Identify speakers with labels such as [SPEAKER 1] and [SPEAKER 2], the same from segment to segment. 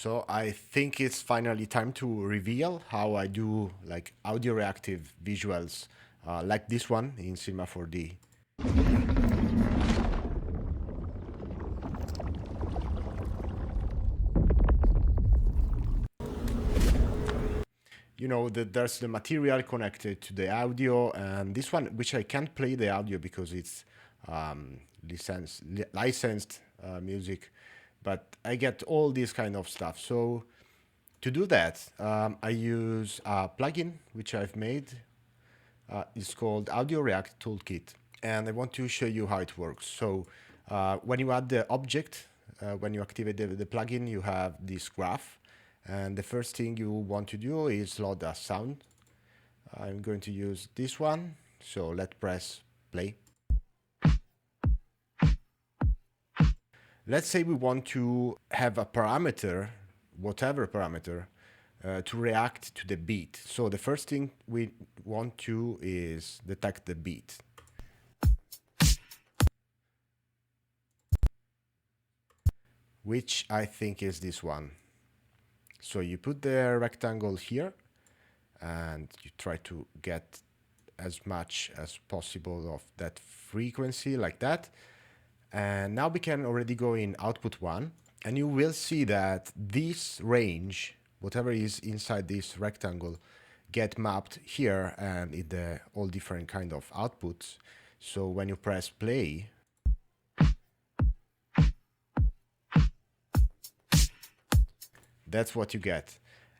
[SPEAKER 1] So I think it's finally time to reveal how I do like audio reactive visuals like this one in Cinema 4D. You know that there's the material connected to the audio, and this one, which I can't play the audio because it's licensed music, but I get all this kind of stuff. So to do that, I use a plugin which I've made. It's called Audio React Toolkit, and I want to show you how it works. So when you add the object, when you activate the plugin, you have this graph, and the first thing you want to do is load a sound. I'm going to use this one, so let's press play. Let's say we want to have a parameter, whatever parameter, to react to the beat. So the first thing we want to is detect the beat. Which I think is this one. So you put the rectangle here and you try to get as much as possible of that frequency like that. And now we can already go in output 1, and you will see that this range, whatever is inside this rectangle, get mapped here and in the all different kind of outputs. So when you press play, that's what you get.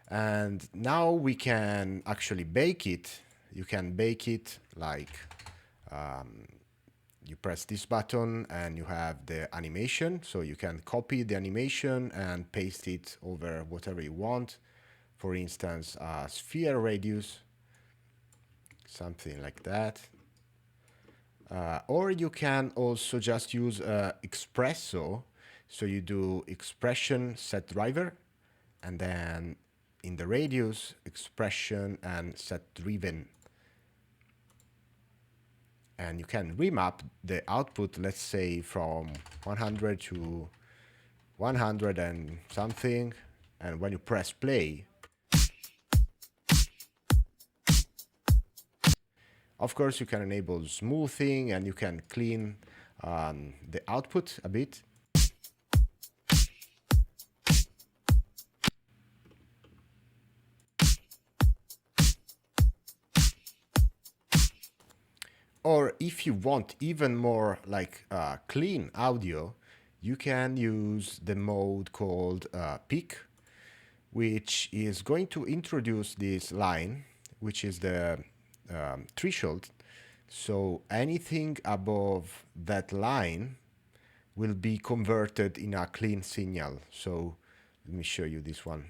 [SPEAKER 1] And now we can actually bake it. You can bake it like you press this button and you have the animation. So you can copy the animation and paste it over whatever you want. For instance, a sphere radius, something like that. Or you can also just use Expresso. So you do expression set driver, and then in the radius, expression and set driven. And you can remap the output, let's say from 100 to 100 and something. And when you press play, of course, you can enable smoothing and you can clean the output a bit. Or if you want even more like clean audio, you can use the mode called peak, which is going to introduce this line, which is the threshold. So anything above that line will be converted in a clean signal. So let me show you this one.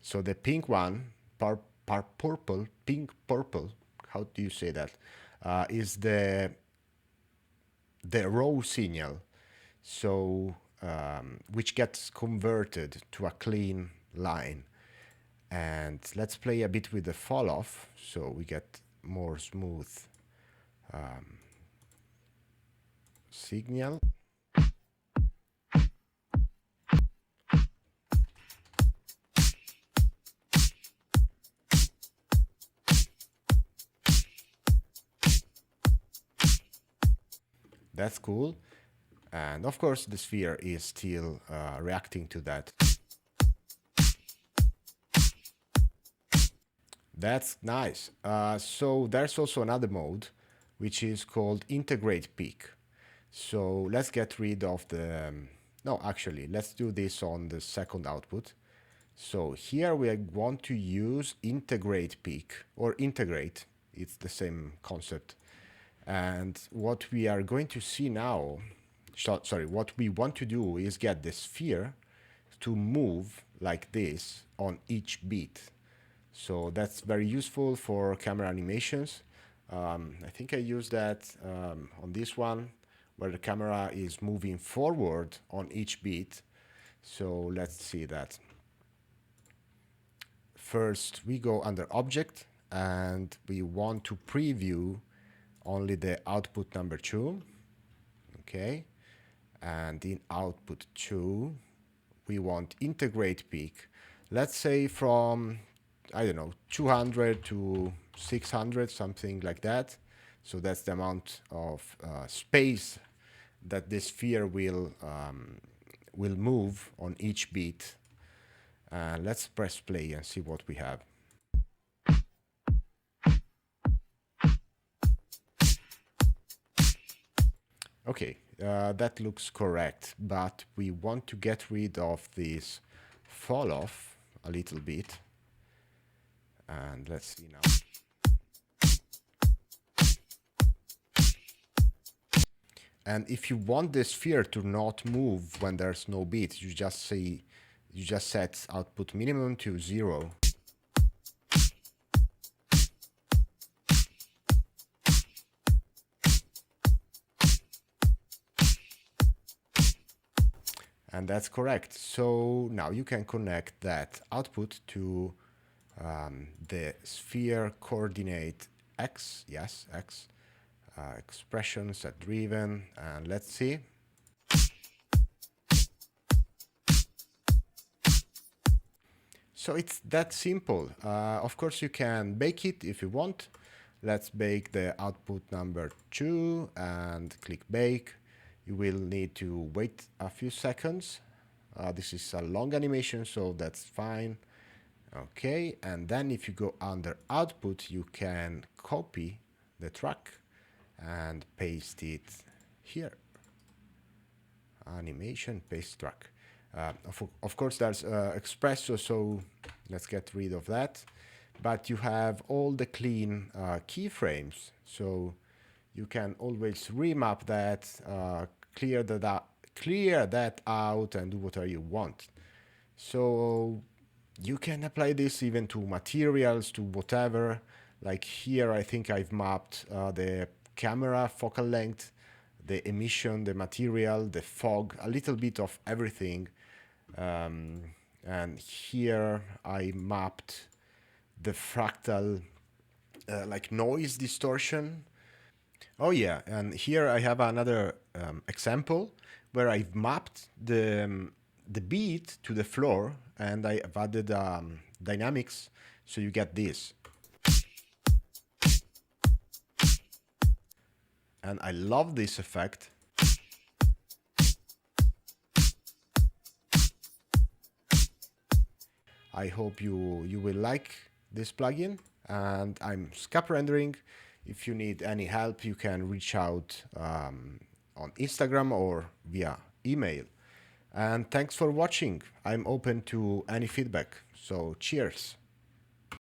[SPEAKER 1] So the pink one, pink purple, how do you say that? Is the raw signal, so which gets converted to a clean line. And let's play a bit with the fall off, so we get more smooth signal. That's cool. And of course, the sphere is still reacting to that. That's nice. So there's also another mode, which is called integrate peak. So let's get rid of the... no, actually, let's do this on the second output. So here we want to use integrate peak, or integrate. It's the same concept. And what we are going to see now, what we want to do is get the sphere to move like this on each beat. So that's very useful for camera animations. I think I used that on this one, where the camera is moving forward on each beat. So let's see that. First, we go under Object, and we want to preview only the output number 2. Okay, and in output 2 we want integrate peak, let's say from, I don't know, 200 to 600, something like that. So that's the amount of space that the sphere will move on each beat. Let's press play and see what we have. Okay, that looks correct, but we want to get rid of this fall off a little bit. And let's see now. And if you want the sphere to not move when there's no beat, you just set output minimum to 0. And that's correct. So now you can connect that output to the sphere coordinate x, yes, x, expression set driven, and let's see. So it's that simple. Of course, you can bake it if you want. Let's bake the output number 2 and click bake. You will need to wait a few seconds. This is a long animation, so that's fine. Okay, and then if you go under output, you can copy the track and paste it here. Animation, paste track. Of course, there's Espresso, so let's get rid of that. But you have all the clean keyframes, so you can always remap that, clear that out, and do whatever you want. So you can apply this even to materials, to whatever. Like here, I think I've mapped the camera focal length, the emission, the material, the fog, a little bit of everything. And here I mapped the fractal like noise distortion. Oh yeah, and here I have another example where I've mapped the beat to the floor, and I have added dynamics, so you get this. And I love this effect. I hope you will like this plugin, and I'm scap rendering. If you need any help, you can reach out on Instagram or via email. And thanks for watching. I'm open to any feedback. So cheers.